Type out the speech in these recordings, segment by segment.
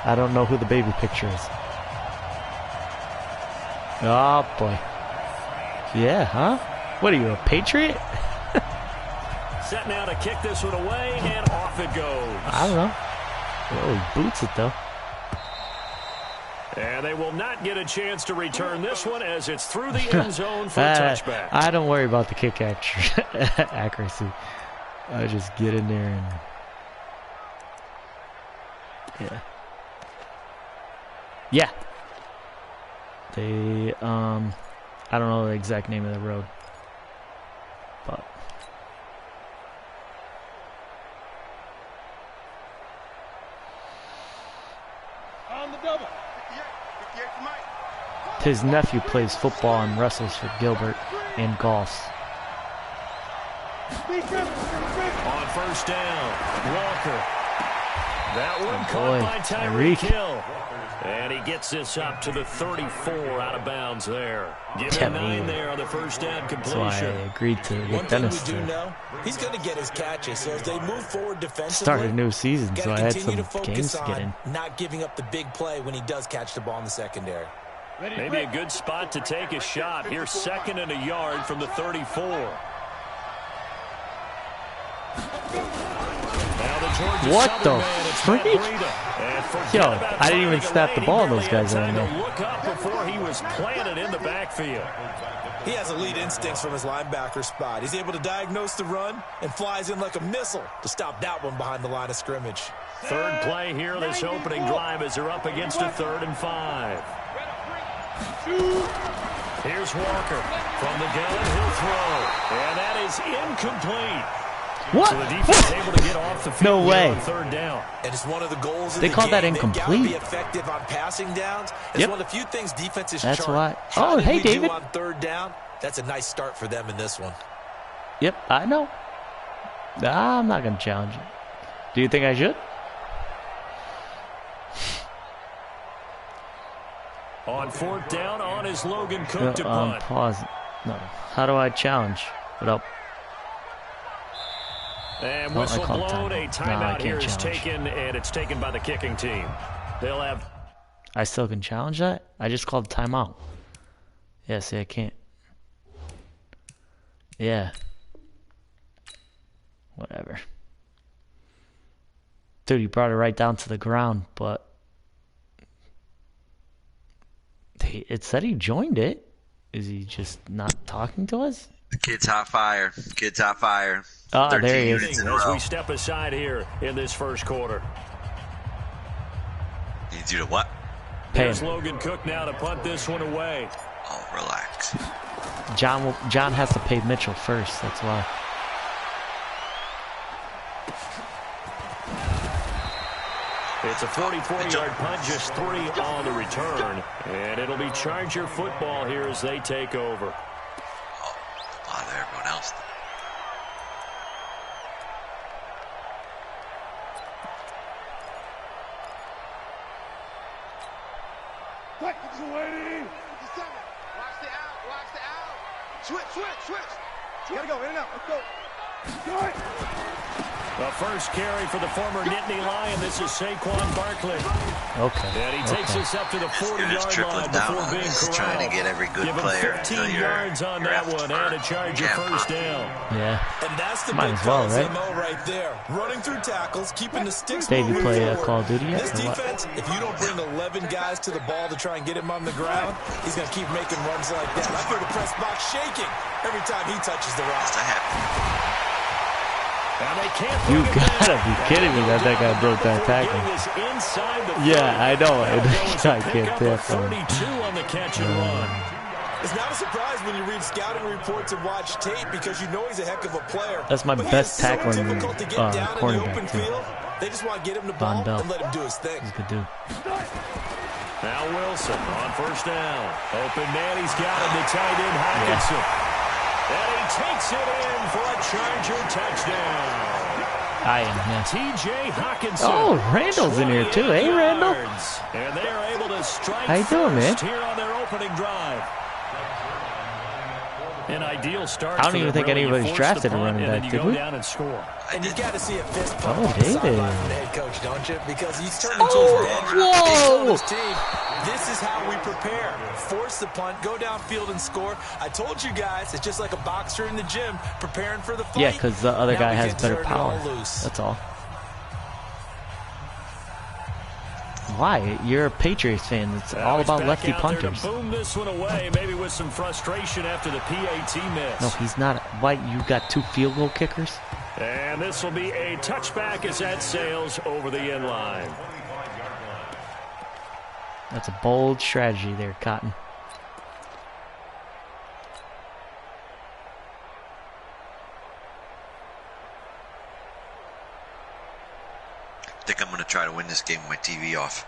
I don't know who the baby picture is. Oh boy. Yeah, huh? What are you, a Patriot? Set now to kick this one away, and off it goes. I don't know. Oh, he boots it though. And they will not get a chance to return this one as it's through the end zone for a touchback. I don't worry about the kick accuracy. I just get in there and... Yeah. Yeah. They, I don't know the exact name of the road. But... On the double. His nephew plays football and wrestles for Gilbert and golfs. On first down, Walker. That one caught by Tyreek Hill. And he gets this up to the 34 out of bounds there. Give him 9 there on the first down completion. That's why I agreed to get Dennis to know, he's going to get his catches. So as they move forward defensively, start a new season, so I had some games to get in. Not giving up the big play when he does catch the ball in the secondary. Maybe a good spot to take a shot. Here's 2nd and a yard from the 34. What the freak? Yo, I didn't even snap the ball. Those guys are in there. Look up before he was planted in the backfield. He has elite instincts from his linebacker spot. He's able to diagnose the run and flies in like a missile to stop that one behind the line of scrimmage. Third play here, this opening drive as they're up against a 3rd and 5. Here's Walker from the gun. He'll throw, and that is incomplete. What? So the defense able to get off the field. No way. On 3rd down. And it's one of the goals of they the call game. That incomplete. Be effective on passing downs. It's one of the few things defenses That's chart. why. Oh, hey, David. On 3rd down, that's a nice start for them in this one. Yep, I know. I'm not going to challenge it. Do you think I should? On 4th down, on is Logan Cook to punt. Pause. No. How do I challenge without... And whistle blown, a timeout here is taken, and it's taken by the kicking team. They'll have... I still can challenge that? I just called a timeout. Yeah, see, I can't. Yeah. Whatever. Dude, he brought it right down to the ground, but... It said he joined it. Is he just not talking to us? The kid's hot fire. Kid's hot fire. Oh, there he is. As we step aside here in this first quarter. Needs you to what? There's Logan Cook now to punt this one away. Oh, relax. John has to pay Mitchell first. That's why. It's a 44-yard punt, just 3 on the return. And it'll be Charger football here as they take over. Oh, bother everyone else. Switch. You gotta go, in and out. Let's go. The first carry for the former Nittany Lion. This is Saquon Barkley. Okay. And he takes us up to the 40-yard line before being corralled. Trying to get every good player. 15 yards on that one and a Charger first down. Yeah. And that's the Might big as well, right? MO right there. Running through tackles, keeping the sticks Dave, you moving play forward. Call of Duty yet? This defense, if you don't bring 11 guys to the ball to try and get him on the ground, he's going to keep making runs like that. I feel the press box shaking every time he touches the rock. You gotta be kidding me that guy broke that tackle. Yeah, I know. I can't tell. It's not a surprise when you read scouting reports and watch tape because you know he's a heck of a player. That's my best tackling cornerback too. They just want to get him the ball and let him do his thing. He's a good dude. Now Wilson on first down. Open man, he's got him to tight end Hockenson. Yeah. And he takes it in for a Charger touchdown. I am, yeah. T.J. Hockenson. Oh, Randall's in here too. Hey, Randall. And they are able to strike How you doing, man? here on their opening drive. An ideal start. I don't even think anybody's drafted a running back, did we? Down and score. And you got to see a fist pump Oh, on the David. sideline from the head coach, don't you? Because he's turning into his bench. Whoa! His team. This is how we prepare. Force the punt, go downfield and score. I told you guys, it's just like a boxer in the gym preparing for the fight. Yeah, because the other guy has better power. Loose. That's all. Why? You're a Patriots fan. It's all about lefty punters. Boom this one away, maybe with some frustration after the PAT miss. No, he's not. Why? You got 2 field goal kickers? And this will be a touchback as that sails over the end line. That's a bold strategy there, Cotton. I think I'm going to try to win this game with my TV off.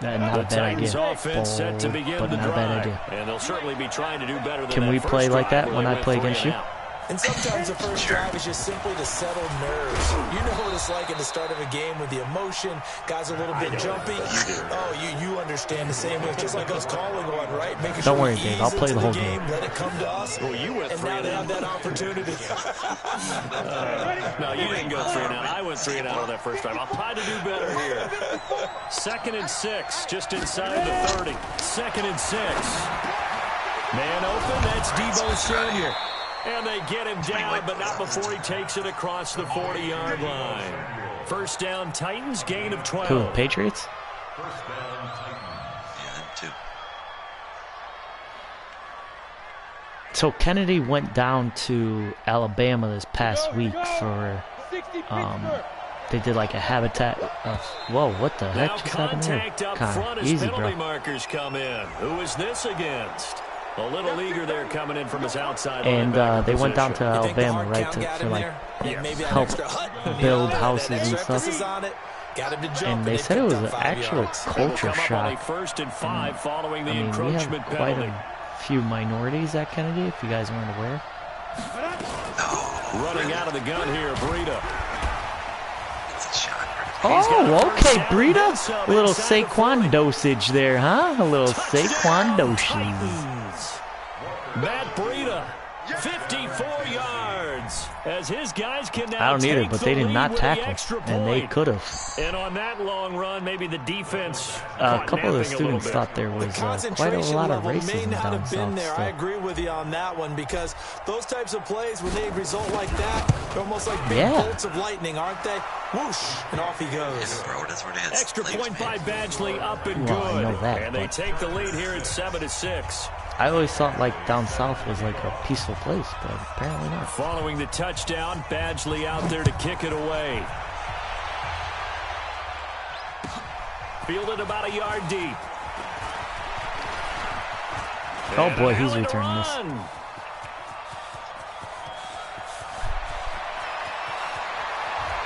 Not a bad idea. Offense set to begin But the not a bad drive. idea. And they'll certainly be trying to do better than Can that we first play like drive that where when they I went play 3 against and you? out. And sometimes the first drive is just simply to settle nerves. You know what it's like at the start of a game with the emotion. Guys are a little bit jumpy. Oh, you understand the same way. It's just like us calling one, right? Making Don't sure worry, we Dave. ease I'll play into the whole game. Let it come to us. Well, you went and 3 now and they out. have that opportunity. No, you didn't go 3 and out. I went 3 and out on that first drive. I'll try to do better here. 2nd and 6, just inside the 30. 2nd and 6. Man open, that's Debo Samuel. And they get him down, but not before he takes it across the 40-yard line. First down, Titans, gain of 12. Who, Patriots? Yeah, them too. So Kennedy went down to Alabama this past week for, they did like a habitat. Whoa, what the heck just happened there? Contact up Kinda front as easy, penalty bro. markers come in. Who is this against? A little leaguer there coming in from his outside And linebacker they went down to position. Alabama, right, to like help build houses and stuff. And they said it was an actual culture shock. First and 5 following the I mean, we encroachment have quite penalty. a few minorities at Kennedy, if you guys weren't aware. Running out of the gun here, Breida. It's a shot. Oh, okay, Breida. A little Saquon dosage there, huh? A little Saquon dosage. Matt Breida, 54 yards. As his guys can now I don't need it, take but the they did lead not with the tackle, extra and they point. could have. And on that long run, maybe the defense A couple of the napping a students little bit. thought there was quite a Concentration lot of level may racism not down have been south there. I still. agree with you on that one because those types of plays, when they result like that, they're almost like big Yeah. bolts of lightning, aren't they? Whoosh, and off he goes. Yeah, bro, that's where they had Extra slaves, point man. by Badgley, up and Well, I good. know that, and they but- take the lead here at 7-6. I always thought like down south was like a peaceful place, but apparently not. Following the touchdown, Badgley out there to kick it away. Fielded about a yard deep. Oh And boy, a he's hell of a returning this. run.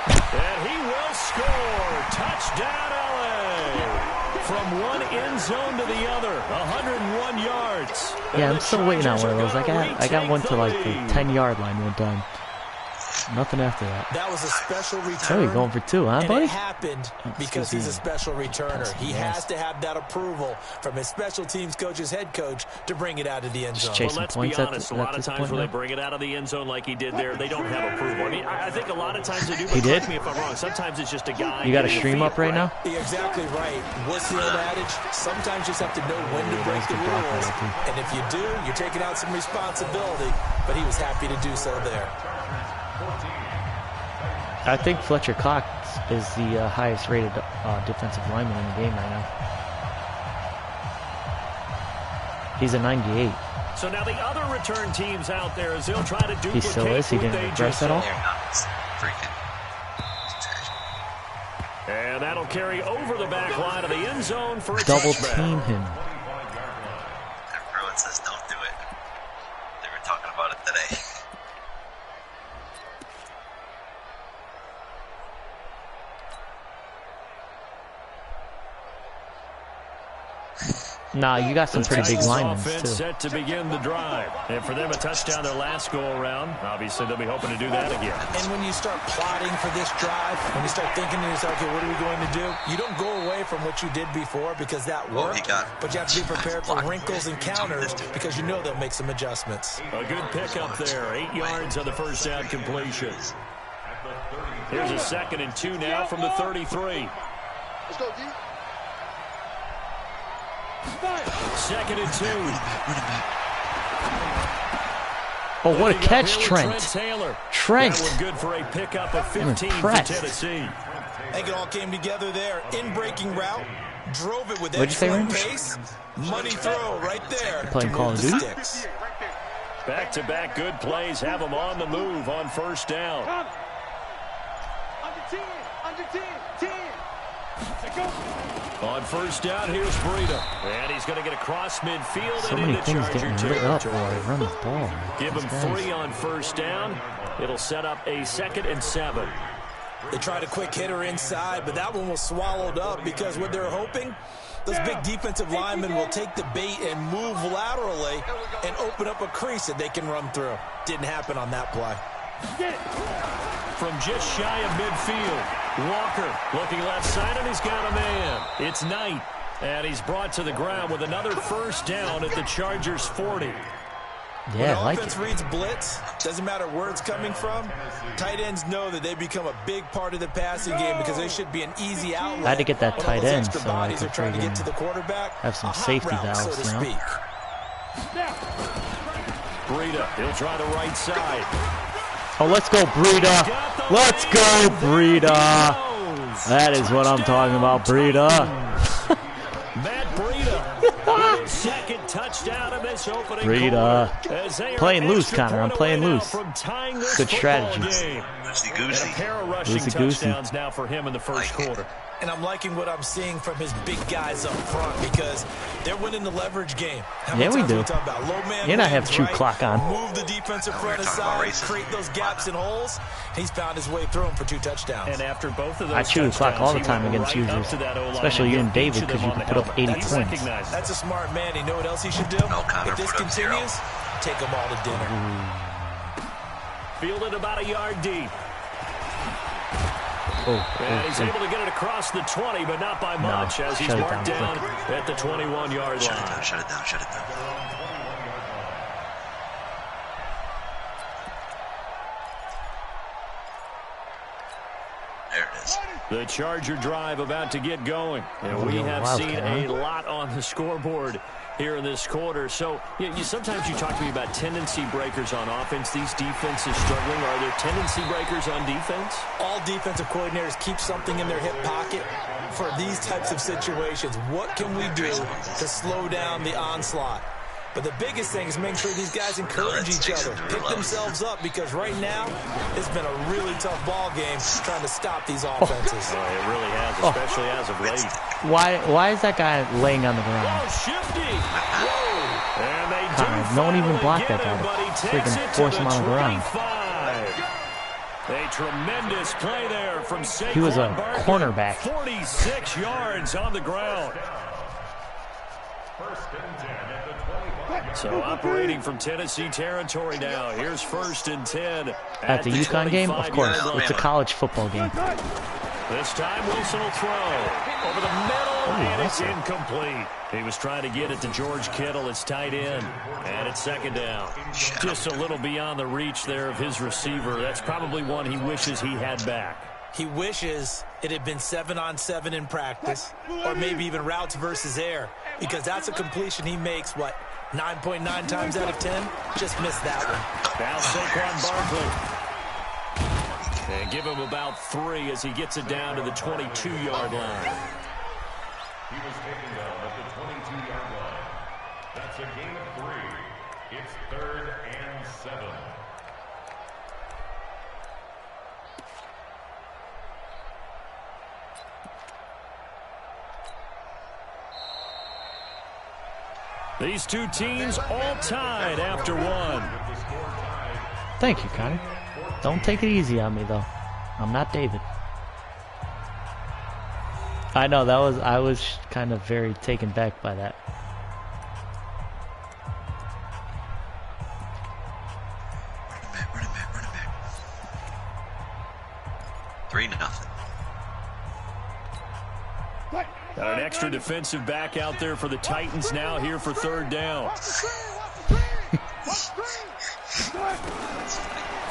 And he will score. Touchdown, LA. From one end zone to the other, 101 yards. Yeah, And I'm the still waiting on Chargers one of are those. I gonna got one retake to like the lead. 10-yard line one time. Nothing after that. That was a special Oh, return. you're going for 2, huh, and buddy? it happened because he's a special returner. He has to have that approval from his special teams coach's head coach to bring it out of the end Just zone. chase Well, some let's be points at honest. A at lot of this times point when they now. bring it out of the end zone like he did there, they don't have approval. I mean, I think a lot of times they do. He But did? correct me if I'm wrong. Sometimes it's just a guy. You got a getting stream feet up right now? You're exactly right. What's the old adage? Sometimes you just have to know when to break the to block rules. that, I think. And if you do, you're taking out some responsibility. But he was happy to do so there. I think Fletcher Cox is the highest rated defensive lineman in the game right now. He's a 98. So now the other return teams out there as they'll try to duplicate He still is? He what didn't they regress just at all? saw. They're not freaking. And that'll carry over the back line of the end zone for a Double touchback. team him. Everyone says don't do it. They were talking about it today. Nah, you got some pretty big linemen too. Set to begin the drive, and for them a touchdown their last go around. Obviously, they'll be hoping to do that again. And when you start plotting for this drive, when you start thinking to yourself, okay, what are we going to do? You don't go away from what you did before because that worked, but you have to be prepared for wrinkles and counters because you know they'll make some adjustments. A good pickup there, 8 yards on the first down completion. Here's a 2nd and 2 now from the 33. Let's go, D. 2nd and 2. Oh, what a catch, Trent. Trent. That was good for a pickup of 15 for Tennessee. I think it all came together there. In-breaking route. Drove it with excellent pace. Money throw right there. Playing Call of Duty. Back-to-back good plays have them on the move on first down. Under 10. Under 10. 10. Let's go. On first down, here's Breida. And he's going to get across midfield So and many into things Charger getting lit up territory. while they run the ball. Give him 3 on first down. It'll set up a 2nd and 7. They tried a quick hitter inside, but that one was swallowed up because what they're hoping, those big defensive linemen will take the bait and move laterally and open up a crease that they can run through. Didn't happen on that play. From just shy of midfield, Walker looking left side, and he's got a man. It's Knight, and he's brought to the ground with another first down at the Chargers' 40. Yeah, when like offense reads blitz, doesn't matter where it's coming from, tight ends know that they become a big part of the passing game because they should be an easy outlet. I had to get that tight end so I bodies could are trying to get to the quarterback. have some safety valves, so to speak. Breida, he'll try the right side. Oh, let's go, Breida. Let's go, Breida. That is what I'm talking about, Breida. Matt Breida, his 2nd touchdown of this opening Breida. Playing loose, Connor. I'm playing loose. Good strategy. Loosey-goosey. A pair of rushing touchdowns now for him in the first quarter. And I'm liking what I'm seeing from his big guys up front because they're winning the leverage game. Yeah, we do. You're not have shoot clock on. Move the defensive front aside, create those gaps and holes. He's found his way through them for 2 touchdowns. And after both of those I chew the clock all the time against users, especially you and David, because you can put up 80 points. That's a smart man. You know what else he should do? If this continues, take them all to dinner. Fielded about a yard deep. And he's able to get it across the 20, but not by much, as he's marked down at the 21-yard line. Shut it down. There it is. The Charger drive about to get going. And we have seen a lot on the scoreboard here in this quarter. So sometimes you talk to me about tendency breakers on offense. These defenses struggling. Are there tendency breakers on defense? All defensive coordinators keep something in their hip pocket for these types of situations. What can we do to slow down the onslaught? But the biggest thing is making sure these guys encourage each other, pick themselves up, because right now it's been a really tough ball game trying to stop these offenses. Oh, it really has, especially as of late. Why is that guy laying on the ground? Oh, shifty. Whoa. And they do no one even blocked that him, guy. but he Freaking takes it force to him the on the ground. 25. A tremendous play there from Saquon He was a Barkley. cornerback. 46 yards on the ground. So operating from Tennessee territory now. Here's 1st and 10. At the UConn game? Of course. It's a college football game. This time Wilson will throw. Over the middle, and it's incomplete. He was trying to get it to George Kittle, his tight end. And it's 2nd down. Just a little beyond the reach there of his receiver. That's probably one he wishes he had back. He wishes it had been 7-on-7 in practice, or maybe even routes versus air, because that's a completion he makes, 9.9 times out of 10? Just missed that one. Now Saquon Barkley. And give him about 3 as he gets it down to the 22-yard line. He was taken down at the 22-yard line. That's a gain of 3. It's 3rd and 7. These two teams all tied after 1. Thank you, Connor. Don't take it easy on me, though. I'm not David. I know, I was kind of very taken back by that. defensive back out there for the Titans now here for third down.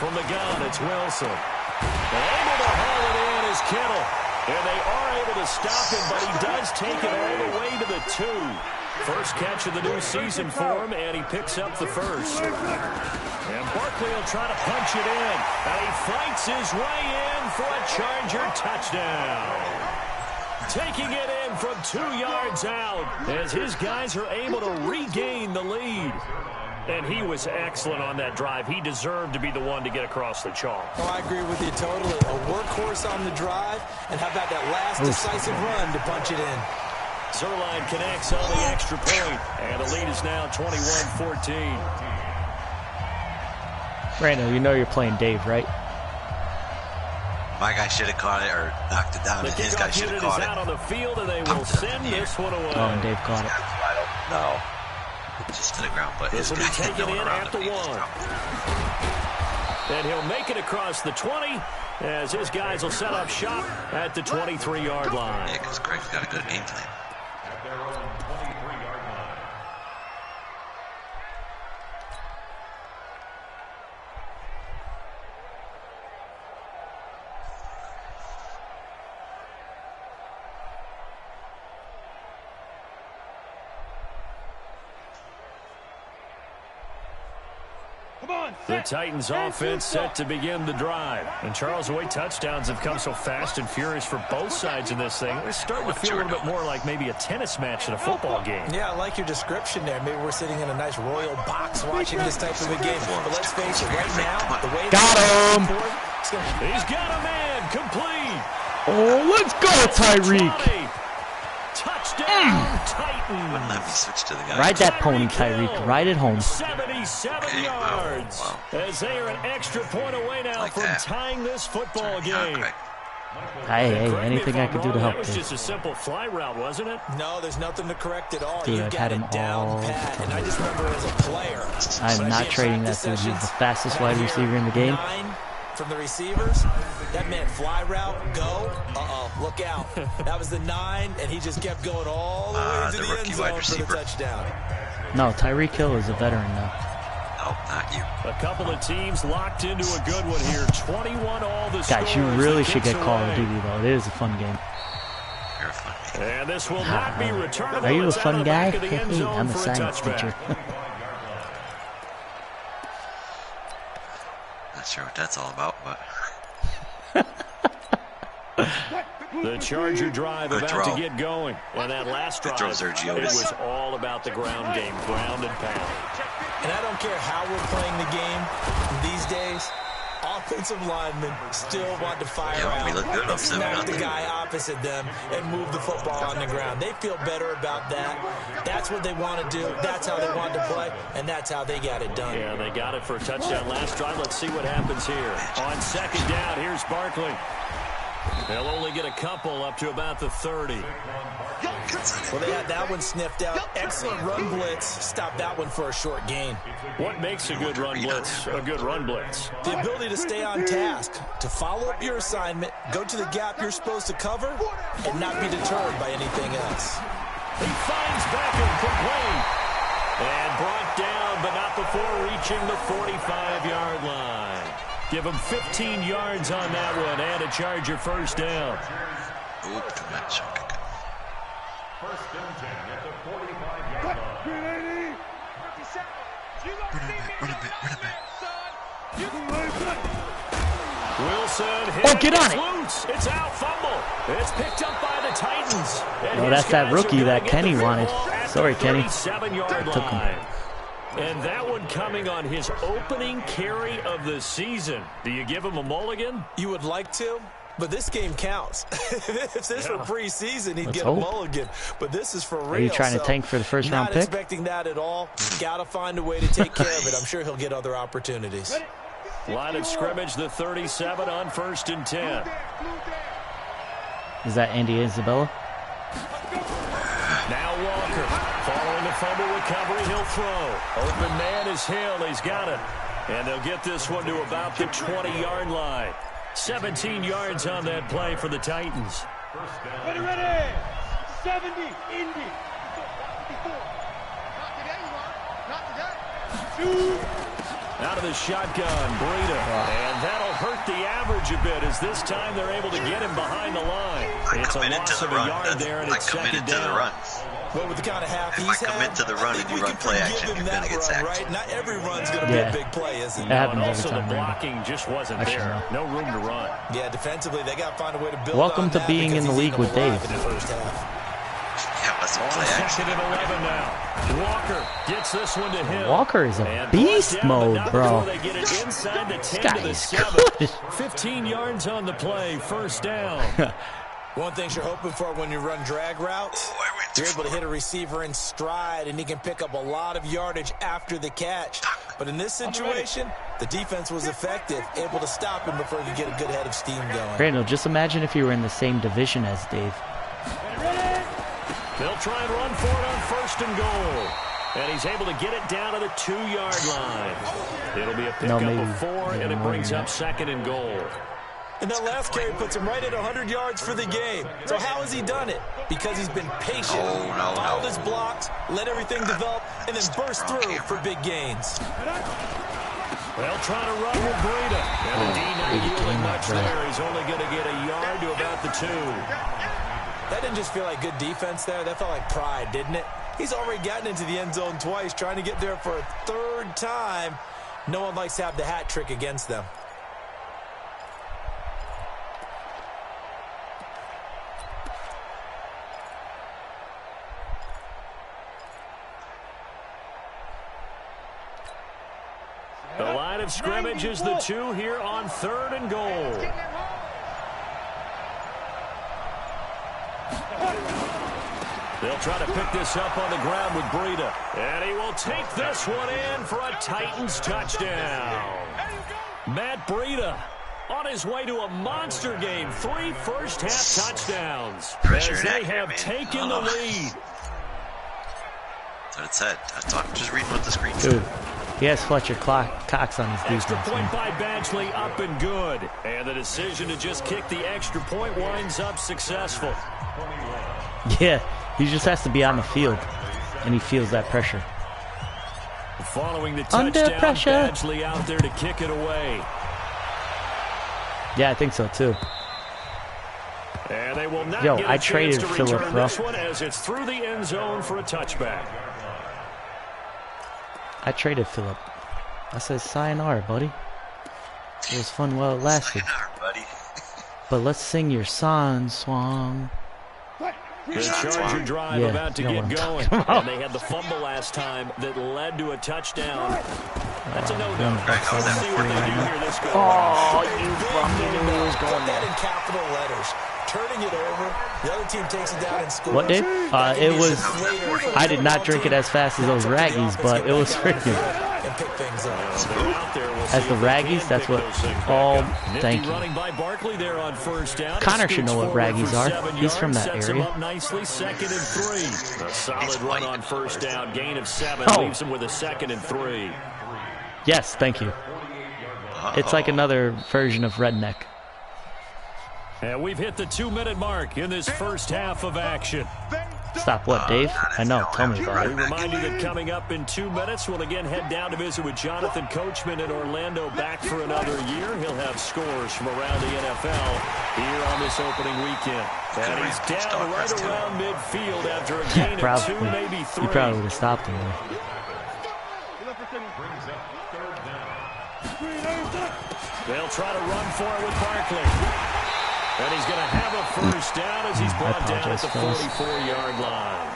From the gun, it's Wilson. Able to haul it in is Kittle. And they are able to stop him, but he does take it all the way to the 2. First catch of the new season for him, and he picks up the first. And Barkley will try to punch it in. And he fights his way in for a Charger touchdown. Taking it in from 2 yards out as his guys are able to regain the lead. And he was excellent on that drive. He deserved to be the one to get across the chalk. Oh, I agree with you totally. A workhorse on the drive, and how about that last decisive run to punch it in? Zerline connects on the extra point, and the lead is now 21-14. Randall, you know you're playing Dave, right? My guy should have caught it or knocked it down, and his guy should have caught it. Out on the field, and they will send this one away. Oh, and Dave caught it. No. Just to the ground, but this will be taken in at the 1. And he'll make it across the 20 as his guys will set up shop at the 23-yard line. Yeah, because Craig's got a good game plan. At their own 23-yard line. The Titans offense set to begin the drive. And Charles, the way touchdowns have come so fast and furious for both sides in this thing, it's starting to feel a little bit more like maybe a tennis match than a football game. Yeah, I like your description there. Maybe we're sitting in a nice royal box watching this type of a game. But let's face it, right now, the way got him! He's got a man complete. Oh, let's go, Tyreek! Touchdown, Titans! Wouldn't let me switch to the guy. Ride that pony, Tyreek. Ride it home. 77 yards. Wow. As they are an extra point away now from tying this football game. Hey, anything I could do to help That was this. just a simple fly route, wasn't it? No, there's nothing to correct at all. Dude, You've I've got had it him down all pat. the And I just remember as a player. I'm not trading that dude. He's the fastest wide receiver in the game. 9 from the receivers. That meant fly route, go. Look out. That was the 9, and he just kept going all the way to the end zone for the touchdown. No, Tyreek Hill is a veteran now. No, not you. A couple of teams locked into a good one here. 21 all the Guys, you really should get Call of Duty, though. It is a fun game. You're a fun man. And this will not be returnable. Are you a It's out fun of the guy? back of the end zone I'm a for science touchback. teacher. Not sure what that's all about, but The Charger drive Good about throw. to get going. And that last drive, throw, Sergio. it was all about the ground game, ground and pound. And I don't care how we're playing the game these days, offensive linemen still want to fire Yeah, we out look good and up smack the 7-0. guy opposite them and move the football on the ground. They feel better about that. That's what they want to do. That's how they want to play, and that's how they got it done. Yeah, they got it for a touchdown last drive. Let's see what happens here. On second down, here's Barkley. They'll only get a couple up to about the 30. Well, they had that one sniffed out. Excellent run blitz. Stop that one for a short gain. What makes a good run blitz a good run blitz? The ability to stay on task, to follow up your assignment, go to the gap you're supposed to cover, and not be deterred by anything else. He finds Beckham complete. And brought down, but not before reaching the 45-yard line. Give him 15 yards on that one and a Charger first down. Ooh, too much. First and 10 at the 45-yard line. Wilson Oh, get on it. loose. It's out, fumble. It's picked up by the Titans. And No, his that's that guys rookie are gonna that get Kenny the wanted. football at Sorry, the Kenny. 37-yard Took him. line. And that one coming on his opening carry of the season. Do you give him a mulligan? You would like to, but this game counts. If this were preseason, he'd Let's get hope. a mulligan. But this is for real. Are you trying to so tank for the first round not pick? expecting that at all. Got to find a way to take care of it. I'm sure he'll get other opportunities. Line of scrimmage, the 37 on first and 10. Is that Andy Isabella? Now Walker, following the fumble recovery, he'll throw. Open man is Hill, he's got it. And they'll get this one to about the 20-yard line. 17 yards on that play for the Titans. 70, Indy. Not today, Mark. Not today. Out of the shotgun, Breida. And that'll hurt the average a bit as this time they're able to get him behind the line. It's a loss of a yard there, and it's second down. Well, with the kind of half if I commit to the run and you run play action, you're going to get sacked. Right? Not every run's going to be a big play, is it? And also the blocking just wasn't there. No room to run. Yeah, defensively, they got to find a way to build Welcome to being in the league with Dave. Yeah, let's play action. 2nd and 11 now. Walker gets this one to him. Walker is a beast mode, bro. They get it inside the 10 guy to the is 7. good. 15 yards on the play, first down. One thing you're hoping for when you run drag routes, you're able to hit a receiver in stride, and he can pick up a lot of yardage after the catch. But in this situation, the defense was effective, able to stop him before he could get a good head of steam going. Randall, just imagine if you were in the same division as Dave. They'll try and run for it on 1st and goal. And he's able to get it down to the 2-yard line. It'll be a pickup of 4, and it brings up 2nd and goal. And that last carry puts him right at 100 yards for the game. So how has he done it? Because he's been patient, followed his blocks, let everything develop, and then burst through for big gains. They'll try to run with Breida. And the D not yielding much there. He's only going to get a yard to about the 2. That didn't just feel like good defense there. That felt like pride, didn't it? He's already gotten into the end zone twice, trying to get there for a 3rd time. No one likes to have the hat trick against them. The line of scrimmage is the 2 here on 3rd and goal. They'll try to pick this up on the ground with Breida. And he will take this one in for a Titans touchdown. Matt Breida on his way to a monster game. 3 first-half touchdowns as they have taken the lead. That's what it said. I'm just reading what the screen said. Dude, he has Fletcher Cox on his defense. Extra point by Badgley, up and good. And the decision to just kick the extra point winds up successful. Yeah, he just has to be on the field, and he feels that pressure. Following the touchdown, Badgley out there to kick it away. Yeah, I think so too. And they will not Yo, get a I chance traded to Phillip, return bro. this one as it's through the end zone for a touchback. I traded Phillip. I said, sayonara, buddy. It was fun while it lasted. Sayonara, buddy. But let's sing your song. The Charger drive about to get going. And they had the fumble last time that led to a touchdown. That's a no-no. Let's see what they do here this go. Oh, you fucking knew it was Put going that there. in capital letters. Turning it over. The other team takes it down and scores. What, Dave? It was... I did not drink it as fast as those Raggies, but it was freaking... And pick things up. As the Raggies, that's what... Oh, thank you. Running by Barkley there on 1st down. Connor should know what Raggies are. He's from that Sets him area. up nicely, 2nd and 3. A solid run on 1st down. Gain of 7 leaves him with a 2nd and 3. Yes, thank you. It's like another version of redneck. And we've hit the 2-minute mark in this first half of action. Stop what, Dave? I know. Tell me about We it. remind you that coming up in 2 minutes, we'll again head down to visit with Jonathan Coachman in Orlando, back for another year. He'll have scores from around the NFL here on this opening weekend. And he's down right around midfield after a gain of 2, maybe 3. You probably would have stopped him there. They'll try to run for it with Barkley. And he's going to have a first down as he's brought down at the 44-yard line.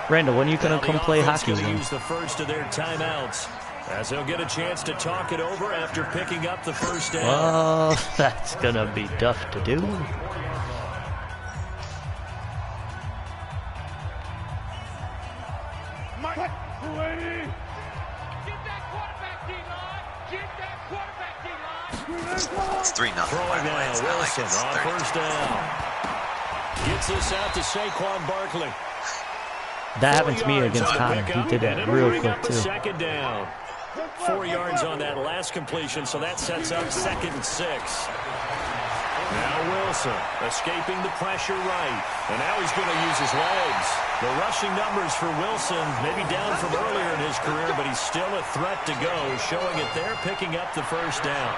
Randall, when are you going to come play hockey with him? again? Use the first of their timeouts as he'll get a chance to talk it over after picking up the first down. Oh, that's going to be tough to do. It's 3-0. Throwing now, Wilson on 1st down. Gets this out to Saquon Barkley. That happened to me against Connor. He did it real quick, too. 2nd down. 4 yards on that last completion, so that sets up 2nd and 6. Now Wilson escaping the pressure right. And now he's going to use his legs. The rushing numbers for Wilson maybe down from earlier in his career, but he's still a threat to go, showing it there, picking up the first down.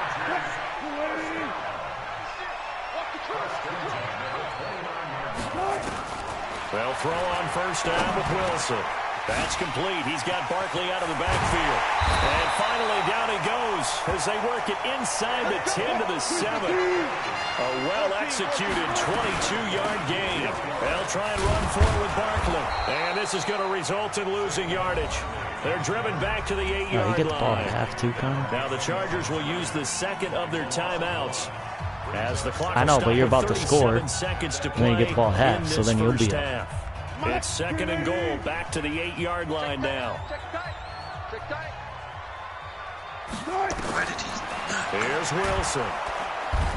They'll throw on first down with Wilson. That's complete. He's got Barkley out of the backfield. And finally down he goes as they work it inside the 10 to the 7. A well-executed 22-yard gain. They'll try and run forward with Barkley. And this is going to result in losing yardage. They're driven back to the 8-yard line. You get the ball at half too, Connor. Now the Chargers will use the second of their timeouts. As the clock I know, but you're about to score. And then you get the ball at half, so then you'll be up. It's second and goal, back to the 8-yard line now. Here's Wilson.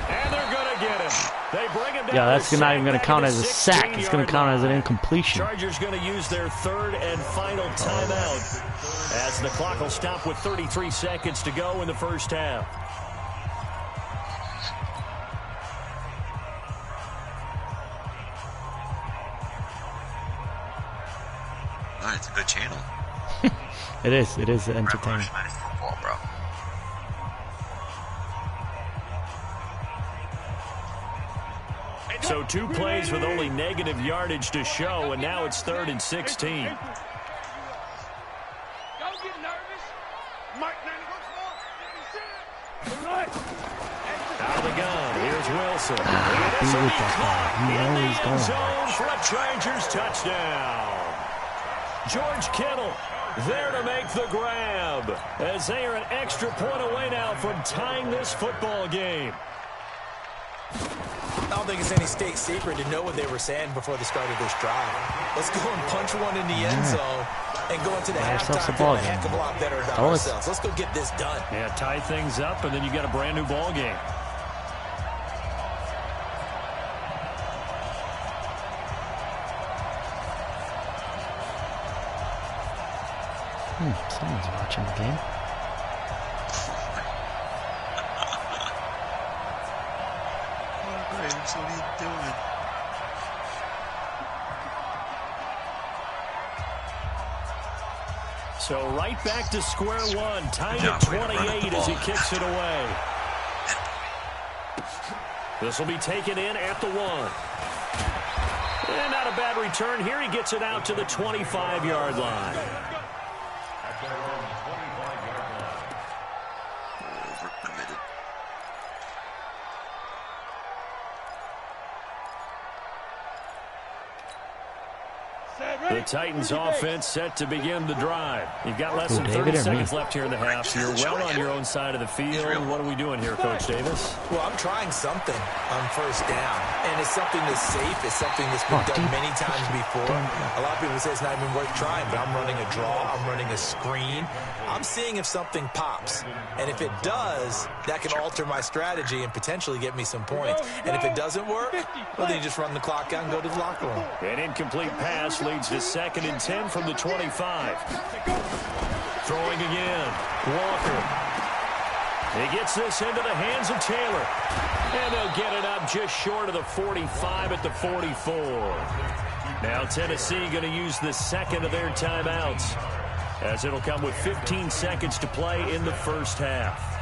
And they're going to get him. They bring him down. Yeah, that's not even going to count as a sack. It's going to count as an incompletion. Chargers going to use their third and final timeout as the clock will stop with 33 seconds to go in the first half. It's a good channel. It is entertaining. Football, bro. So 2 plays with only negative yardage to show, and now it's 3rd and 16. Don't get nervous. Mike, Out of the gun, here's Wilson. He's with that ball. You know he's going. Zone for a Chargers touchdown. George Kittle there to make the grab as they are an extra point away now from tying this football game. I don't think it's any state secret to know what they were saying before the start of this drive. Let's go and punch one in the end zone and go into the halftime feeling a heck of a lot better about ourselves. Let's go get this done. Yeah, tie things up, and then you got a brand new ball game. Someone's watching the game. What are you doing? So right back to square one, tied at 28 as he kicks it away. This will be taken in at the 1. And not a bad return here. He gets it out to the 25-yard line. Overcommitted. The Titans offense set to begin the drive. You've got less than 30 seconds left here in the half, so you're well on your own side of the field. What are we doing here, Coach Davis? Well, I'm trying something on first down, and it's something that's safe. It's something that's been done many times before. A lot of people say it's not even worth trying, but I'm running a draw. I'm running a screen. I'm seeing if something pops, and if it does, that can alter my strategy and potentially get me some points. And if it doesn't work, well, then you just run the clock out and go to the locker room. An incomplete pass leads to 2nd and 10 from the 25. Throwing again. Walker. He gets this into the hands of Taylor. And they'll get it up just short of the 45 at the 44. Now Tennessee going to use the second of their timeouts, as it'll come with 15 seconds to play in the first half.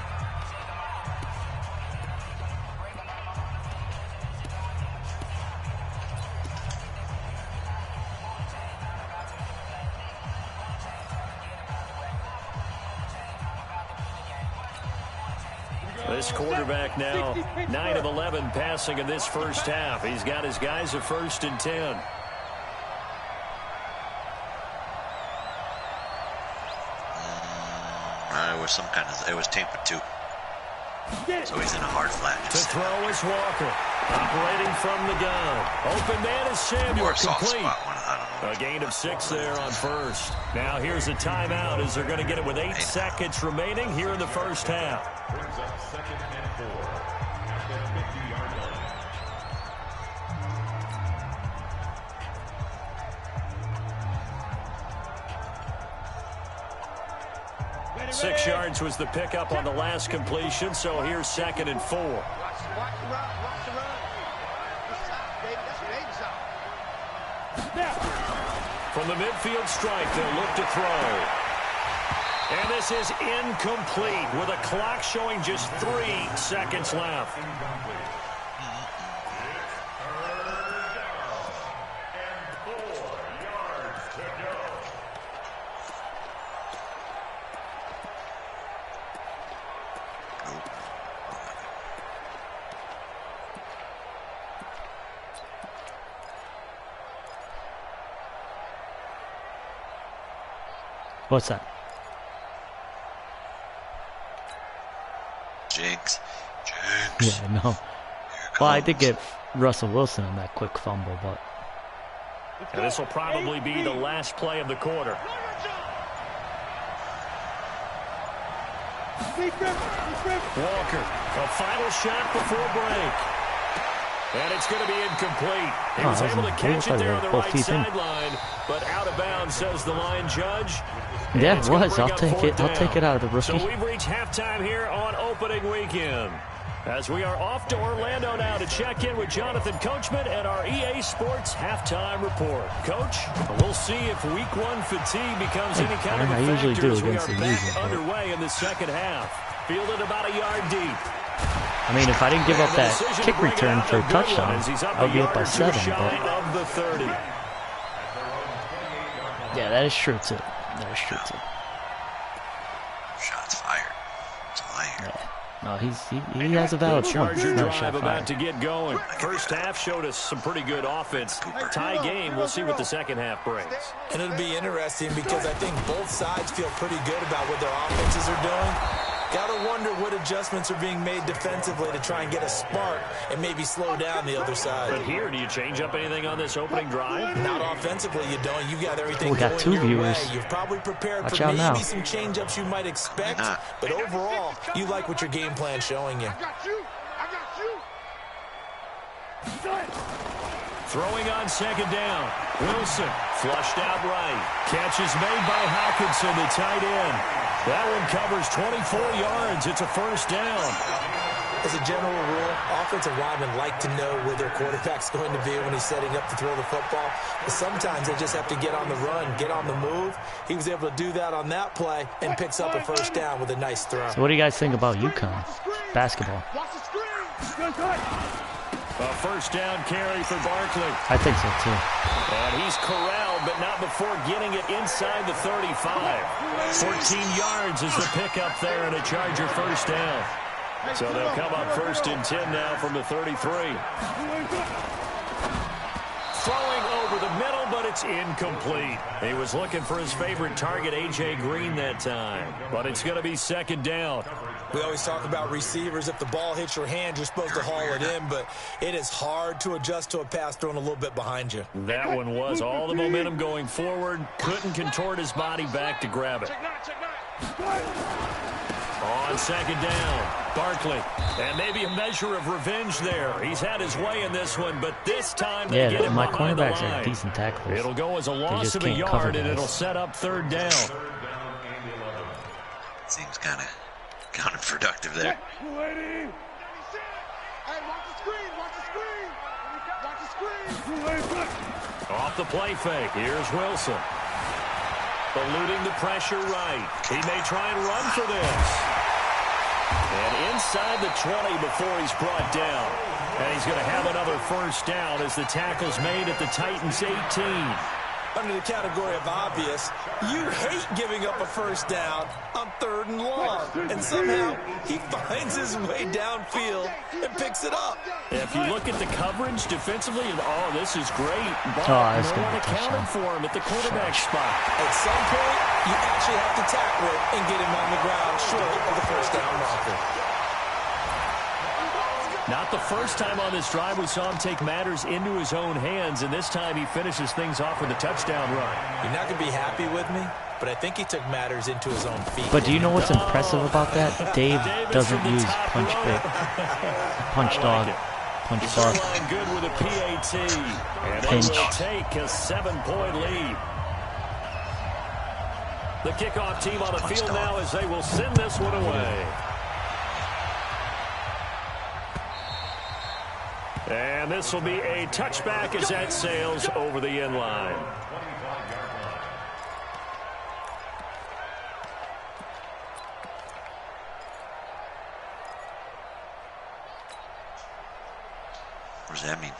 This quarterback now 9 of 11 passing in this first half. He's got his guys at 1st and 10. It was tampered too. So he's in a hard flat. To throw is Walker. Operating from the gun. Open man is Samuel. Complete. A gain of 6 there on first. Now here's a timeout as they're going to get it with 8 seconds remaining here in the first half. Brings up 2nd and 4 at the 50-yard line. 6 yards was the pickup on the last completion, so here's 2nd and 4. Watch the run. From the midfield stripe, they'll look to throw. And this is incomplete with a clock showing just 3 seconds left. What's that? Jinx. Yeah, no. Well, I did get Russell Wilson on that quick fumble, but... And this will probably be the last play of the quarter. Walker, a final shot before break. And it's going to be incomplete. He was able to catch it there on the right sideline, but out of bounds, says the line judge. Yeah, it was. I'll take it. I'll take it out of the rookie. So we've reached halftime here on opening weekend. As we are off to Orlando now to check in with Jonathan Coachman and our EA Sports halftime report. Coach, we'll see if week 1 fatigue becomes any kind of a factor as we are back underway in the second half. Fielded about a yard deep. I mean, if I didn't give up that kick return for a touchdown, I would be up by 7. But... yeah, that is true, too. That is true, too. Shots fired. That's all I hear. Yeah. No, he has a valid point. Charger drive about to get going. First half showed us some pretty good offense. Tie game. We'll see what the second half brings. And it'll be interesting because I think both sides feel pretty good about what their offenses are doing. Gotta wonder what adjustments are being made defensively to try and get a spark and maybe slow down the other side. But here, do you change up anything on this opening drive? Not offensively, you don't. You got everything we got going 2 your viewers. way. You've probably prepared Watch for out maybe now. some change-ups you might expect, but overall, you like what your game plan's showing you. I got you. Throwing on second down. Wilson flushed out right. Catch is made by Hawkinson, the tight end. That one covers 24 yards. It's a first down. As a general rule, offensive linemen like to know where their quarterback's going to be when he's setting up to throw the football. But sometimes they just have to get on the run, get on the move. He was able to do that on that play and picks up a first down with a nice throw. So what do you guys think about UConn basketball? A first down carry for Barkley. I think so, too. And he's corralled, but not before getting it inside the 35. 14 yards is the pickup there and a Charger first down. So they'll come up first and 10 now from the 33. Throwing over the middle, but it's incomplete. He was looking for his favorite target, A.J. Green, that time. But it's going to be second down. We always talk about receivers. If the ball hits your hand, you're supposed to haul it in, but it is hard to adjust to a pass thrown a little bit behind you. That one was all the momentum going forward. Couldn't contort his body back to grab it. On second down, Barkley. And maybe a measure of revenge there. He's had his way in this one, but this time they get him my behind the cornerbacks line. are decent tacklers. It'll go as a loss of a yard, and it'll set up third down. Seems kind of counterproductive there. Off the play fake, here's Wilson. Eluding the pressure right. He may try and run for this. And inside the 20 before he's brought down. And he's going to have another first down as the tackle's made at the Titans' 18. Under the category of obvious, you hate giving up a first down on 3rd and long. And somehow, he finds his way downfield and picks it up. If you look at the coverage defensively, this is great. But that's no one accounted for him at the quarterback spot. At some point, you actually have to tackle it and get him on the ground short of the first down marker. Not the first time on this drive we saw him take matters into his own hands, and this time he finishes things off with a touchdown run. You're not going to be happy with me, but I think he took matters into his own feet. But do you know what's impressive about that? Dave doesn't use punch bit, punch dog, punch dog. Good with a PAT, and they will take a 7-point lead. The kickoff team on the field now as they will send this one away. And this will be a touchback as that sails over the end line. What does that mean?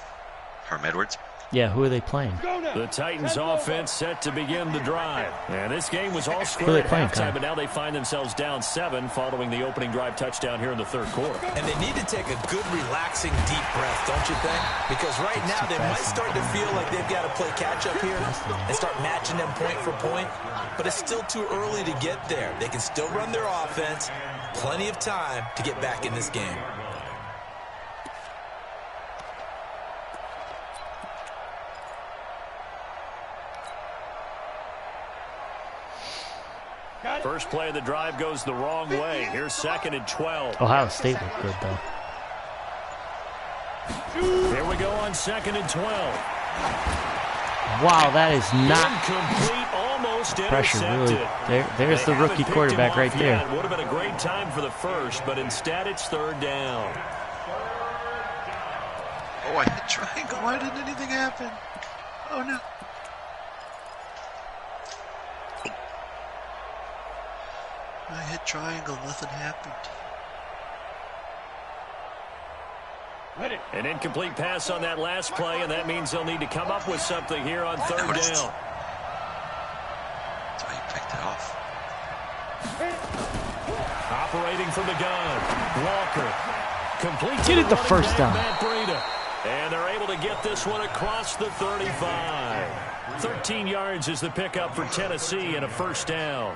Herm Edwards? Yeah, who are they playing? The Titans offense set to begin the drive. And this game was all square at halftime, but now they find themselves down 7 following the opening drive touchdown here in the third quarter. And they need to take a good, relaxing, deep breath, don't you think? Because right now they might start to feel like they've got to play catch-up here and start matching them point for point. But it's still too early to get there. They can still run their offense. Plenty of time to get back in this game. First play of the drive goes the wrong way. Here's 2nd and 12. Ohio State looked good, though. Here we go on 2nd and 12. Wow, that is not incomplete, almost pressure, really. There's the rookie quarterback right there. It would have been a great time for the first, but instead it's 3rd down. Oh, I hit triangle. Why didn't anything happen? Oh, no. I hit triangle, nothing happened. An incomplete pass on that last play, and that means they'll need to come up with something here on 3rd down. That's why you picked it off. Operating from the gun, Walker. Complete. Get it the first down. And they're able to get this one across the 35. 13 yards is the pickup for Tennessee and a 1st down.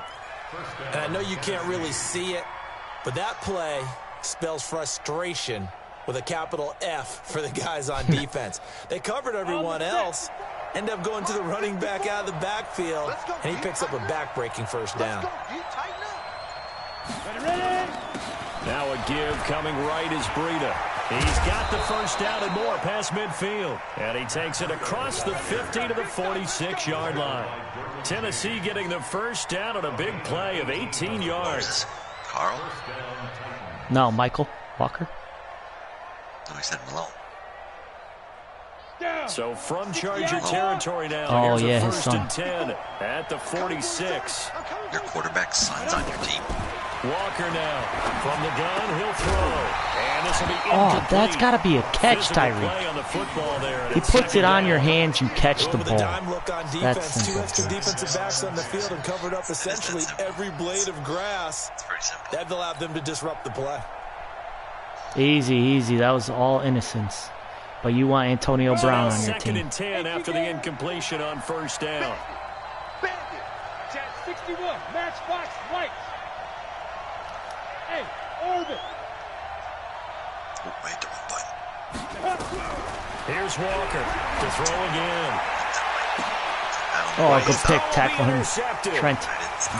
And I know you can't really see it, but that play spells frustration with a capital F for the guys on defense. They covered everyone else, end up going to the running back out of the backfield, and he picks up a back-breaking 1st down. Now a give coming right is Breida. He's got the 1st down and more past midfield. And he takes it across the 50 to the 46-yard line. Tennessee getting the 1st down on a big play of 18 yards. Carl? No, Michael Walker. No, he said Malone. So from Charger territory now, oh, here's yeah, a his 1st son. and 10 at the 46. Your quarterback's son's on your team. Walker now from the gun, he'll throw. And this will be incomplete. Oh, that's got to be a catch, Physical Tyreek. play on the football there, and He it's puts it 2nd on down. your hands, you catch the With a ball. dime look on That's defense, 2 simple. extra defensive backs on the field and covered up essentially every blade of grass. It's pretty simple. That allowed them to disrupt the play. Easy, easy. That was all innocence. But you want Antonio Brown on your 2nd team. and 10 after the incompletion on 1st down. Bandit, Jet 61, Matchbox Lights. Hey, Orbit. Oh, wait, the wrong button. Here's Walker to throw again. Oh, a good pick. Tackle him. Intercepted. Trent.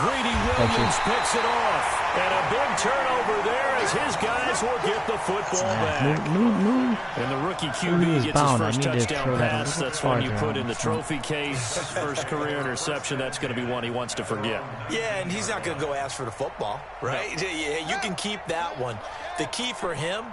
Greedy Williams picks it off. And a big turnover there as his guys will get the football back. Move. And the rookie He QB was gets bound. I his need first to touchdown throw that a pass. little That's one you farther put in the out. trophy case. First career interception, that's going to be one he wants to forget. Yeah, and he's not going to go ask for the football, right? No. You can keep that one. The key for him,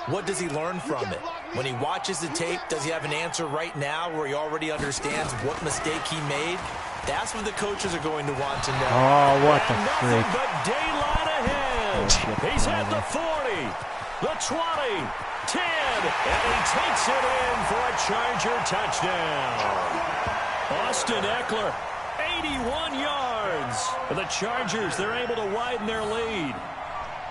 what does he learn from it? When he watches the tape, does he have an answer right now where he already understands what mistake he made? That's what the coaches are going to want to know. Oh, what the Nothing frick. but daylight ahead. He's at the 40, the 20, 10, and he takes it in for a Charger touchdown. Austin Eckler, 81 yards. For the Chargers, they're able to widen their lead.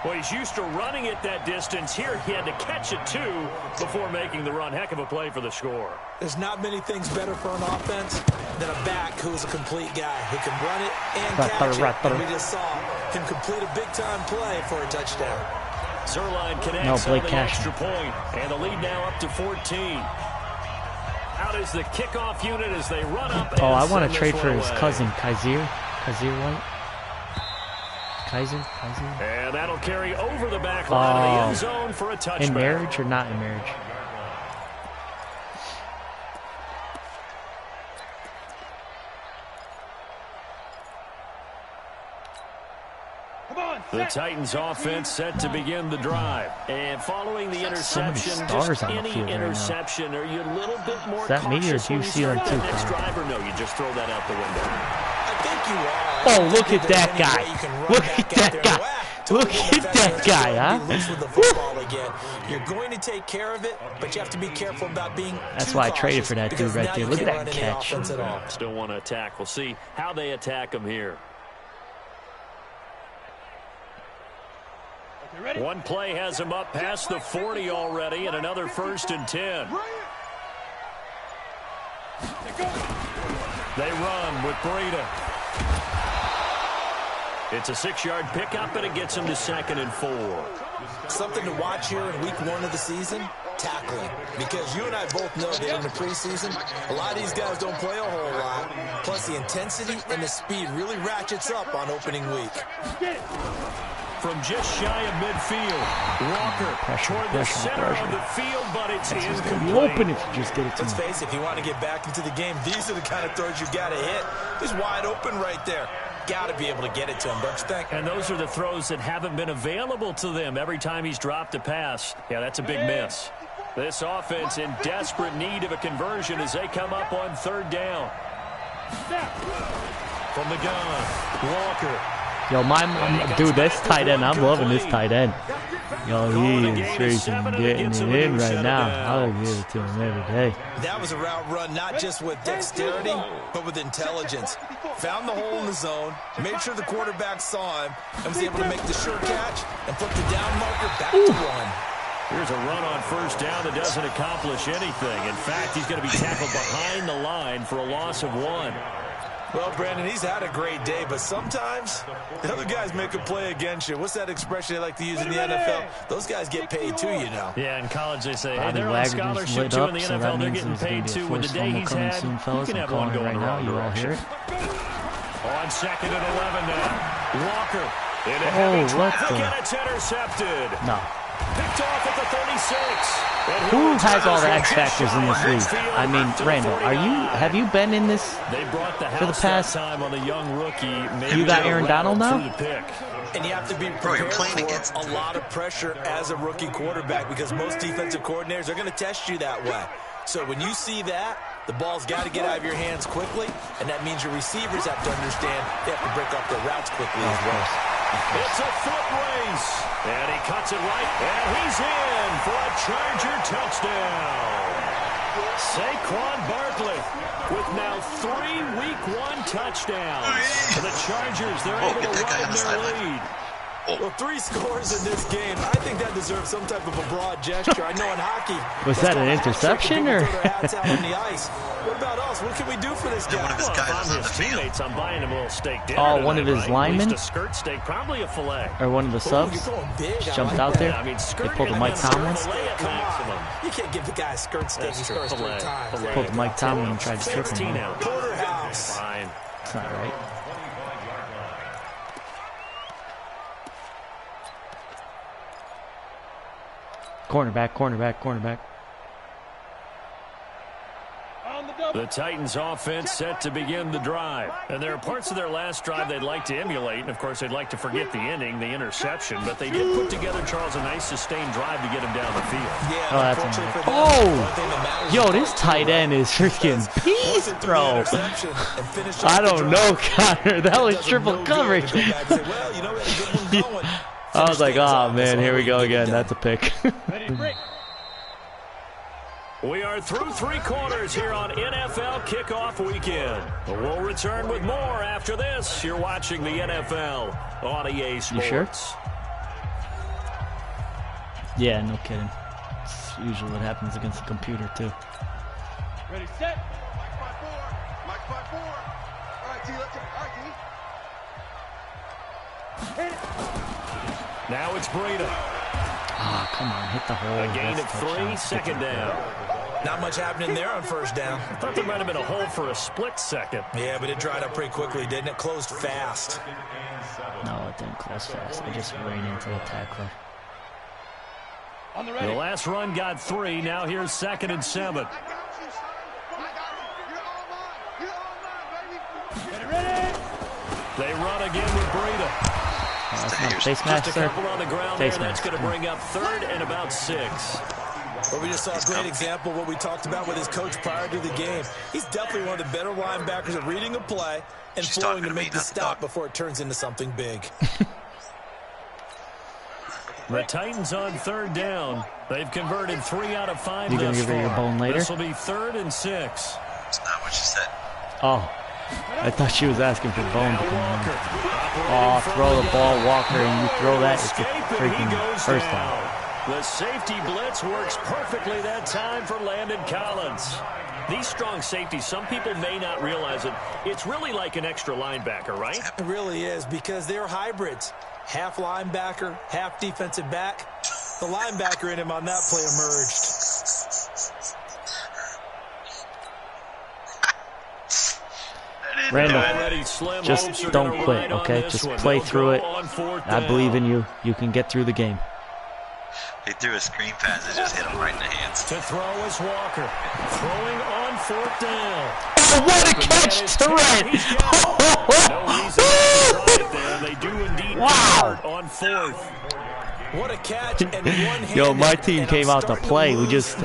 Well, he's used to running it that distance. Here, he had to catch it, too, before making the run. Heck of a play for the score. There's not many things better for an offense than a back who's a complete guy who can run it and catch it. And we just saw him complete a big-time play for a touchdown. Zerline connects on the Cash. extra point, and the lead now up to 14. Out is the kickoff unit as they run up. Oh, I want to trade for his cousin, Kaiser White. Kaiser? And that'll carry over the back line of the end zone for a touchback. In marriage or not in marriage? The Titans offense set to begin the drive. And following the interception, just any interception, are you a little bit more cautious when you start that next drive, or no, you just throw that out the window? I think you are. Oh, look at that guy. Look at that guy. Look at that guy, huh? Loose with the football again. You're going to take care of it, but you have to be careful about being That's why I traded for that dude right there. Look at that catch. Still want to attack. We'll see how they attack him here. One play has him up past the 40 already, and another 1st and 10. They run with Breida. It's a 6-yard pickup, and it gets him to 2nd and 4. Something to watch here in week 1 of the season, tackling. Because you and I both know that in the preseason, a lot of these guys don't play a whole lot. Plus, the intensity and the speed really ratchets up on opening week. From just shy of midfield, Walker toward the center of the field, but it's incomplete. You open if you just get it to Let's face it, if you want to get back into the game, these are the kind of throws you got to hit. He's wide open right there. Got to be able to get it to him, don't you think? And those are the throws that haven't been available to them every time he's dropped a pass. Yeah, that's a big miss. This offense in desperate need of a conversion as they come up on 3rd down. From the gun, Walker. Yo, dude, this tight end, I'm loving this tight end. Yo, he is freaking getting it in right now. I'll give it to him every day. That was a route run, not just with dexterity, but with intelligence. Found the hole in the zone, made sure the quarterback saw him, and was able to make the sure catch and put the down marker back to 1. Here's a run on 1st down that doesn't accomplish anything. In fact, he's going to be tackled behind the line for a loss of 1. Well, Brandon, he's had a great day, but sometimes the other guys make a play against you. What's that expression they like to use in the NFL? Those guys get paid too, you know. Yeah, in college they say, hey, they're on scholarship too. In the NFL, they're getting paid too. With the day he's had, you can have one going right now. You all hear it? On 2nd and 11 now. Walker in a heavy traffic, and it's intercepted. No. Picked off at the 36. Who has all the X factors in this league? I mean, Randall, have you been in this for the past time on the young rookie? You got Aaron Donald now? And you have to be prepared for a lot of pressure as a rookie quarterback because most defensive coordinators are going to test you that way. So when you see that, the ball's got to get out of your hands quickly, and that means your receivers have to understand they have to break off their routes quickly as well. It's a foot race, and he cuts it right, and he's in for a Charger touchdown. Saquon Barkley with now 3 Week 1 touchdowns. For the Chargers, they're able to widen their lead. Well, 3 scores in this game. I think that deserves some type of a broad gesture. I know in hockey. Was that an interception or? What about us? What can we do for this guy? One of his guys on his teammates, I'm buying him a little steak dinner. Oh, one of his linemen? A skirt steak, probably a fillet. Or one of the subs jumped out there. I mean, they pulled the Mike Tomlin. You can't give the guy a skirt steak. He scores 3 times. They pulled the Mike Tomlin and tried to strip him. Porterhouse. Fine. It's not right. Cornerback. The Titans offense set to begin the drive. And there are parts of their last drive they'd like to emulate. And, of course, they'd like to forget the inning, the interception. But they did put together, Charles, a nice sustained drive to get him down the field. Yeah, oh, that's amazing. Oh! Yo, this tight end is freaking beast, bro. I don't know, Connor. That was triple coverage. I was like, oh, man, here we go again. That's a pick. We are through 3 quarters here on NFL Kickoff Weekend. We'll return with more after this. You're watching the NFL on EA Sports. You sure? Yeah, no kidding. It's usually what happens against the computer, too. Ready, set. Mike 5-4. All right, T, let's go. All right, T. Hit it. Now it's Breida. Ah, oh, come on, hit the hole. A gain of 3, 2nd down. Not much happening there on 1st down. I thought there might have been a hole for a split second. Yeah, but it dried up pretty quickly, didn't it? Closed fast. No, it didn't close fast. It just ran into the tackler. The last run got 3. Now here's 2nd and 7. They run again with Breida. That's not face mask, Just a couple on the ground face there. mask. That's going to bring up 3rd and about 6. Well, we just saw a great example of what we talked about with his coach prior to the game. He's definitely one of the better linebackers at reading a play and flowing to make the stop before it turns into something big. The Titans on third down. They've converted 3 out of 5 You gonna give her your bone later? This will be 3rd and 6. That's not what she said. Oh, I thought she was asking for bone to come in. Oh, throw the ball, Walker, and you throw that, it's a freaking first down. The safety blitz works perfectly that time for Landon Collins. These strong safeties, some people may not realize it. It's really like an extra linebacker, right? It really is, because they're hybrids. Half linebacker, half defensive back. The linebacker in him on that play emerged. Randall, just don't quit, okay? Just play through it. I believe in you. You can get through the game. He threw a screen pass and just hit him right in the hands. To throw is Walker. Throwing on 4th down. Oh, what a catch, Terrell! No reason to try it there. They do indeed convert on 4th. What a catch and one-handed. Yo, my team came out to play. We just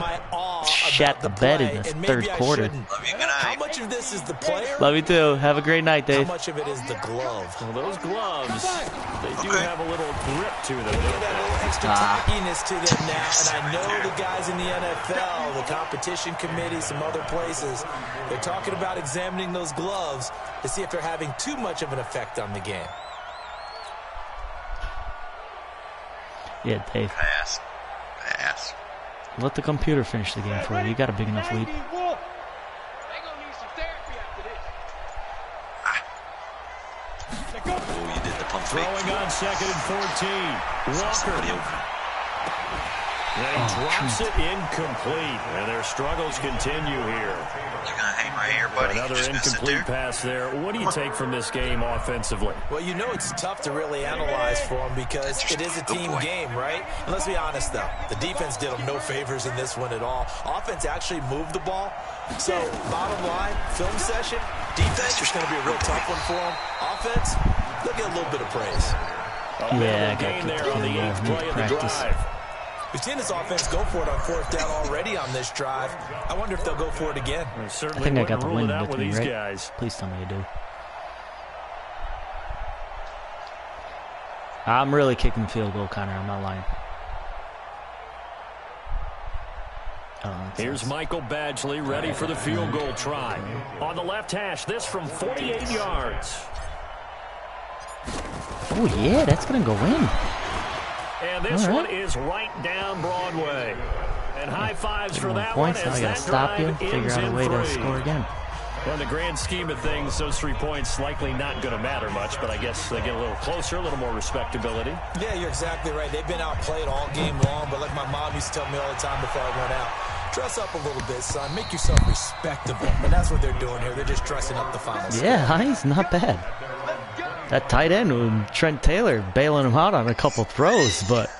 shat the bed in the third quarter. Love you, good night. How much of this is the player? Love you too. Have a great night, Dave. How much of it is the glove? Well, those gloves, they do have a little grip to them. They got a little extra tackiness to them now, and I know the guys in the NFL, the competition committee, some other places, they're talking about examining those gloves to see if they're having too much of an effect on the game. Yeah, Dave. Pass. Let the computer finish the game for you. You got a big enough lead. Oh, you did the pump fake. Throwing on 2nd and 14. Walker. And he drops it incomplete. And their struggles continue here. You're going to hang right here, buddy. Another Just gonna sit incomplete there. pass there. What do you take from this game offensively? Well, you know it's tough to really analyze for them because it is a team game, right? And let's be honest, though. The defense did them no favors in this one at all. Offense actually moved the ball. So, bottom line, film session, defense is going to be a real tough one for them. Offense, they'll get a little bit of praise. Yeah, I got Gain there on the 8th to play of the practice. drive. We've seen this offense go for it on 4th down already on this drive. I wonder if they'll go for it again. I think I got the win with me, right? Guys. Please tell me you do. I'm really kicking the field goal, Connor. I'm not lying. Oh, here's Michael Badgley ready for the field goal try. On the left hash, this from 48 yards. Oh, yeah, that's going to go in. And this one is right down Broadway. And high fives for that one. Points. Now I got to stop you. Figure out a way to score again. Well, in the grand scheme of things, those 3 points likely not going to matter much, but I guess they get a little closer, a little more respectability. Yeah, you're exactly right. They've been outplayed all game long, but like my mom used to tell me all the time before I went out, dress up a little bit, son. Make yourself respectable. And that's what they're doing here. They're just dressing up the final score. Yeah, Hines, not bad. That tight end with Trent Taylor bailing him out on a couple throws, but...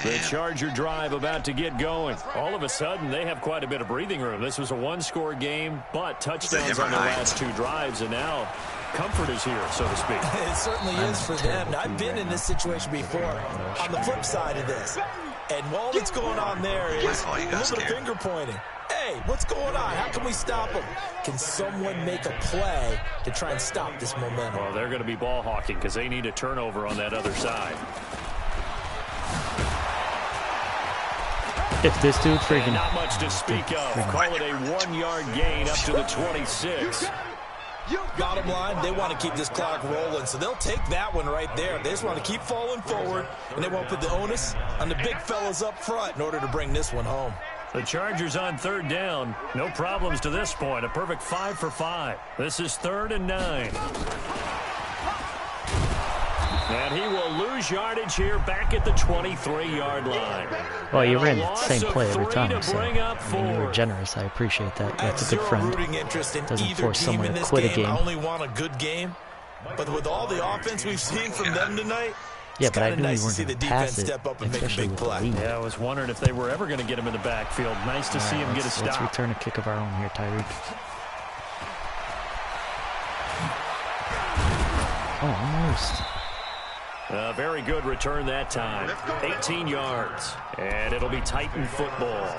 The Charger drive about to get going. All of a sudden, they have quite a bit of breathing room. This was a one-score game, but touchdowns on the last 2 drives, and now comfort is here, so to speak. It certainly is for them. Now, I've been in this situation before on the flip side of this. And all that's going on there is a little bit of finger pointing. Hey, what's going on? How can we stop them? Can someone make a play to try and stop this momentum? Well, they're going to be ball hawking because they need a turnover on that other side. If this dude freaking... Not much to speak of. Call it a 1-yard gain up to the 26. Bottom line, they want to keep this clock rolling, so they'll take that one right there. They just want to keep falling forward, and they won't put the onus on the big fellas up front in order to bring this one home. The Chargers on 3rd down. No problems to this point. A perfect 5 for 5. This is 3rd and 9. And he will lose yardage here back at the 23-yard line. Well, you ran the same play every time, so you were generous. I appreciate that. That's a good friend. Doesn't force someone to quit a game. I only want a good game, but with all the offense we've seen from them tonight, yeah, but I knew nice you weren't to see the going to pass defense it, step up and make a especially big with play. the lead. Yeah, I was wondering if they were ever going to get him in the backfield. Nice to see him get a stop. Let's return a kick of our own here, Tyreek. Oh, almost. A very good return that time. 18 yards. And it'll be Titan football.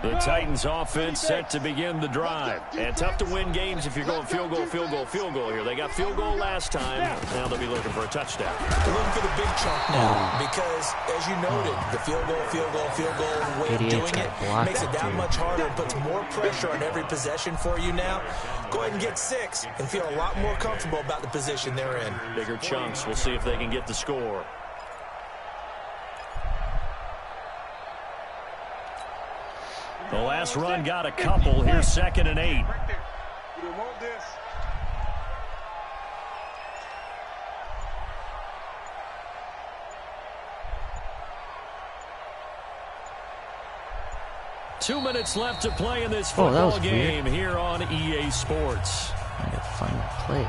The Titans offense set to begin the drive. And tough to win games if you're going field goal, field goal, field goal here. They got field goal last time. Now they'll be looking for a touchdown. They're looking for the big chunk now because, as you noted, the field goal way of doing it makes it that much harder and puts more pressure on every possession for you now. Go ahead and get 6 and feel a lot more comfortable about the position they're in. Bigger chunks. We'll see if they can get the score. The last run got a couple. Here's 2nd and 8. Two minutes left to play in this football game here on EA Sports. I gotta find the play.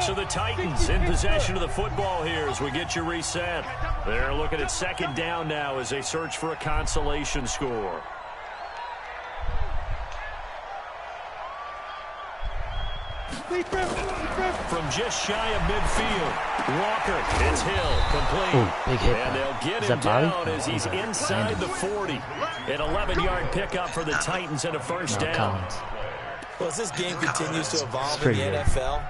So the Titans in possession of the football here as we get you reset. They're looking at 2nd down now as they search for a consolation score. From just shy of midfield, Walker, it's Hill, complete. Ooh, big hit. And they'll get him down as he's inside the 40. An 11-yard pickup for the Titans and a first down. Collins. Well, as this game continues to evolve in the NFL,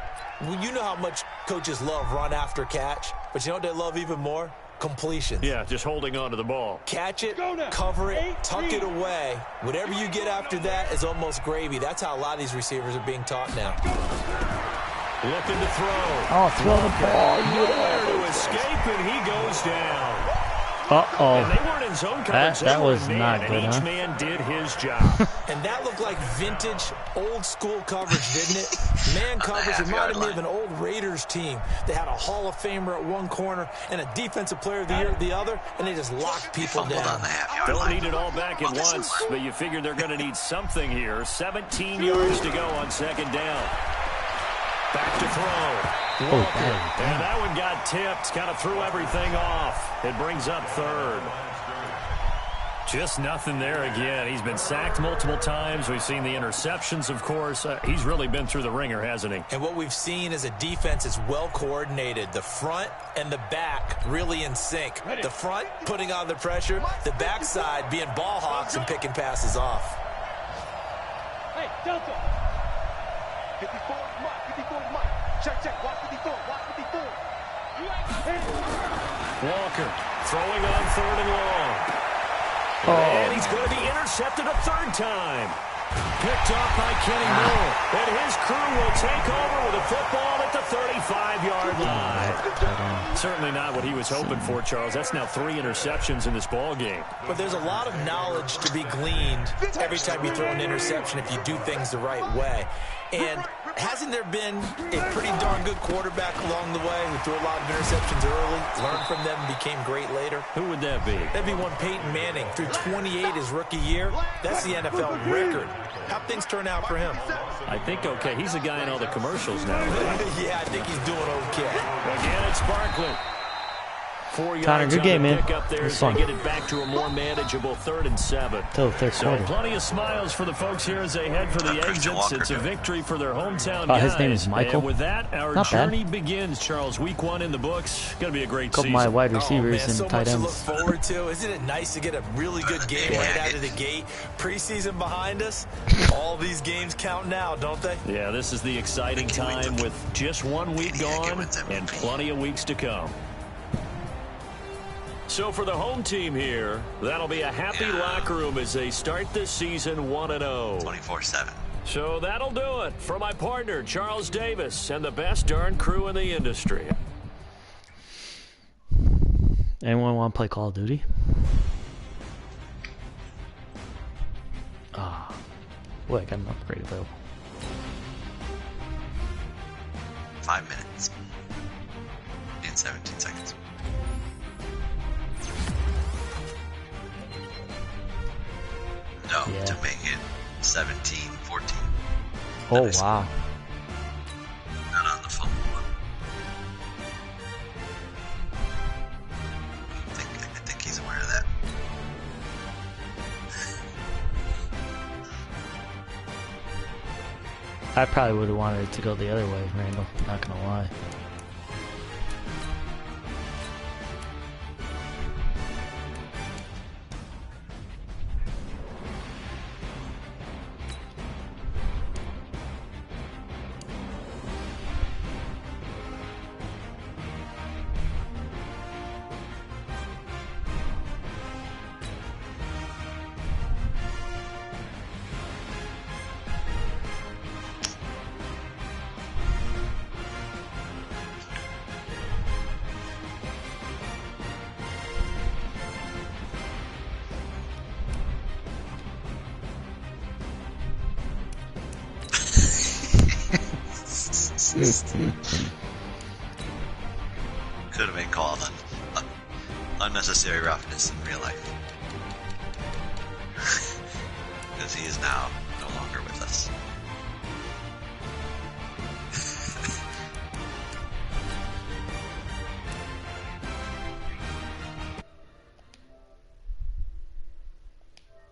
you know how much coaches love run after catch, but you know what they love even more? Completions. Yeah, just holding on to the ball. Catch it, cover it, tuck it away. Whatever you get after that is almost gravy. That's how a lot of these receivers are being taught now. Looking to throw. Oh, throw the ball. Nowhere to escape, and he goes down. Uh-oh. And they weren't in zone coverage. That was man, not good, and each huh? man did his job. And that looked like vintage, old-school coverage, didn't it? Man coverage reminded me of an old Raiders team. They had a Hall of Famer at one corner and a Defensive Player of the Year at the other, and they just locked people down. Don't need it all back at once, but you figure they're going to need something here. 17 yards to go on 2nd down. Back to throw. Walker. And that one got tipped. Kind of threw everything off. It brings up 3rd. Just nothing there again. He's been sacked multiple times. We've seen the interceptions, of course. He's really been through the ringer, hasn't he? And what we've seen is a defense that's well coordinated. The front and the back really in sync. The front putting on the pressure. The backside being ball hawks and picking passes off. Hey, Delta. 54 is Mike. 54 is Mike. Check. Watch 54. Watch 54. Walker throwing on 3rd and long. And he's going to be intercepted a 3rd time. Picked off by Kenny Moore. And his crew will take over with a football at the 35-yard line. Certainly not what he was hoping for, Charles. That's now 3 interceptions in this ball game. But there's a lot of knowledge to be gleaned every time you throw an interception if you do things the right way. And hasn't there been a pretty darn good quarterback along the way who threw a lot of interceptions early, learned from them, and became great later? Who would that be? That'd be one Peyton Manning. Threw 28 his rookie year. That's the NFL record. How'd things turn out for him? I think okay. He's a guy in all the commercials now. Yeah, I think he's doing okay. Again, it's Barkley. 4 yards Connor, good game, man. Up there as they get it back to a more manageable 3rd and 7. Till third quarter. Plenty of smiles for the folks here as they head for the exits. It's a victory for their hometown guys. His name is Michael. And with that, our journey begins, Charles. Week 1 in the books. Going to be a great season. My wide receivers and so tight ends. much to look forward to. Isn't it nice to get a really good game right out of the gate? Preseason behind us. All these games count now, don't they? Yeah, this is the exciting time with just 1 week gone and plenty of weeks to come. So for the home team here, that'll be a happy locker room as they start this season 1-0. 24/7. So that'll do it for my partner, Charles Davis, and the best darn crew in the industry. Anyone want to play Call of Duty? Boy, I got an upgrade available. 5 minutes. In 17 seconds. No, to make it 17-14. Oh, wow. Not on the phone. I think he's aware of that. I probably would have wanted it to go the other way, Randall. Not gonna lie. Could have been called unnecessary roughness in real life. Because he is now no longer with us.